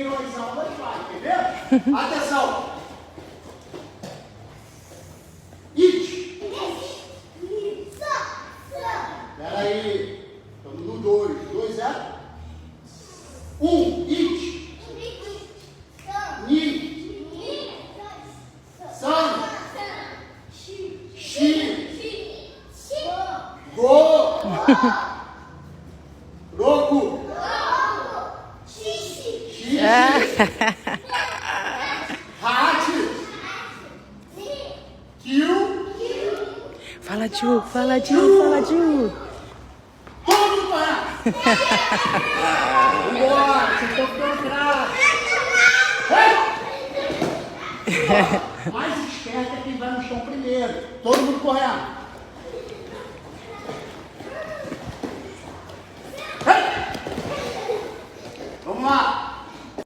ganhou as aulas, vai, entendeu? Atenção! Ichi. Espera aí. Estamos no 2. 2 é? 1. Ichi. Ni. Sahn. SHI. Go. Roku. Parte. Fala, Ju, fala, Ju, fala, Ju. Todo mundo parar. Vambora, vocês estão ficando atrás. Mais esperto é quem vai no chão primeiro. Todo mundo correndo.